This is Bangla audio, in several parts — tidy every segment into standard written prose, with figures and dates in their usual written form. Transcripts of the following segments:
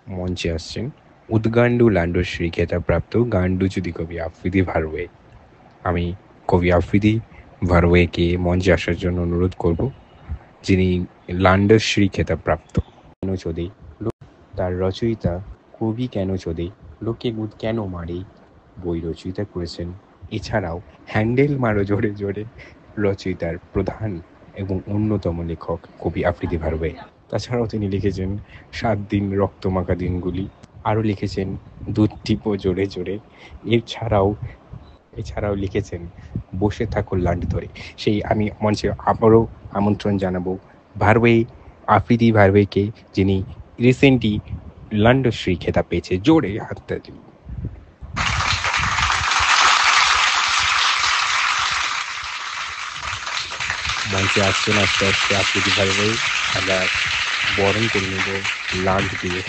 মঞ্চে আসছেন উদ্গান্ডু লান্ডশ্রী খেতাবপ্রাপ্ত গান্ডুজুদি কবি আফ্রিদি ভারওয়ে। আমি কবি আফ্রিদি ভারওয়েকে মঞ্চে আসার জন্য অনুরোধ করব, যিনি লান্ডশ্রী খেতাবপ্রাপ্ত। কেন চোদে তার রচয়িতা কবি কেন চোদে লোকে গুদ কেন মারে বই রচয়িতা করেছেন। এছাড়াও হ্যান্ডেল মারো জোরে জোরে রচয়িতার প্রধান এবং অন্যতম লেখক কবি আফ্রিদি ভারওয়ে। তাছাড়াও তিনি লিখেছেন 7 দিন রক্তমাখা দিনগুলি, আরও লিখেছেন দুধ টিপো জোরে জোরে। এছাড়াও লিখেছেন বসে থাকো লান্ড ধরে। সেই আমি মঞ্চে আবারও আমন্ত্রণ জানাবো ভারওয়ে, আফ্রিদি ভারওয়েকে, যিনি রিসেন্টলি লান্ডশ্রী খেতাব পেয়েছে। জোরে হাততালি। মঞ্চে আসছেন আস্তে আস্তে আফ্রিদি ভারওয়ে। আমরা বরণ করে নেব লান্ড দিয়ে।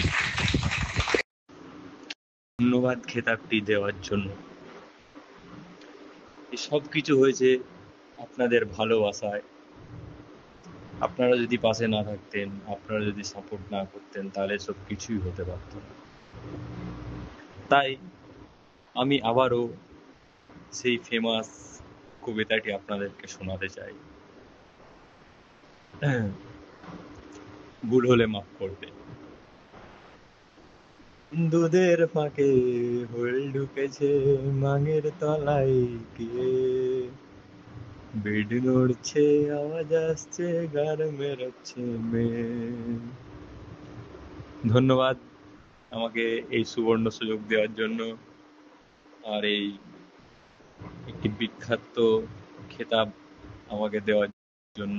ধন্যবাদ খেতাবটি দেওয়ার জন্য। সব কিছু হয়েছে আপনাদের ভালোবাসায়। আপনারা যদি পাশে না থাকতেন, আপনারা যদি সাপোর্ট না করতেন, তাহলে সব কিছুই হতে পারত না। তাই আমি আবারও সেই ফেমাস কবিতাটি আপনাদেরকে শোনাতে চাই। ভুল হলে মাফ করবে। দুধের ফাঁকে হোল ঢুকেছে মাঙের তলায় গিয়ে, বেড নড়ছে আওয়াজ আসছে গার মেরাচ্ছে মেয়ে। ধন্যবাদ আমাকে এই সুবর্ণ সুযোগ দেওয়ার জন্য, আর এই একটি বিখ্যাত খেতাব আমাকে দেওয়ার জন্য।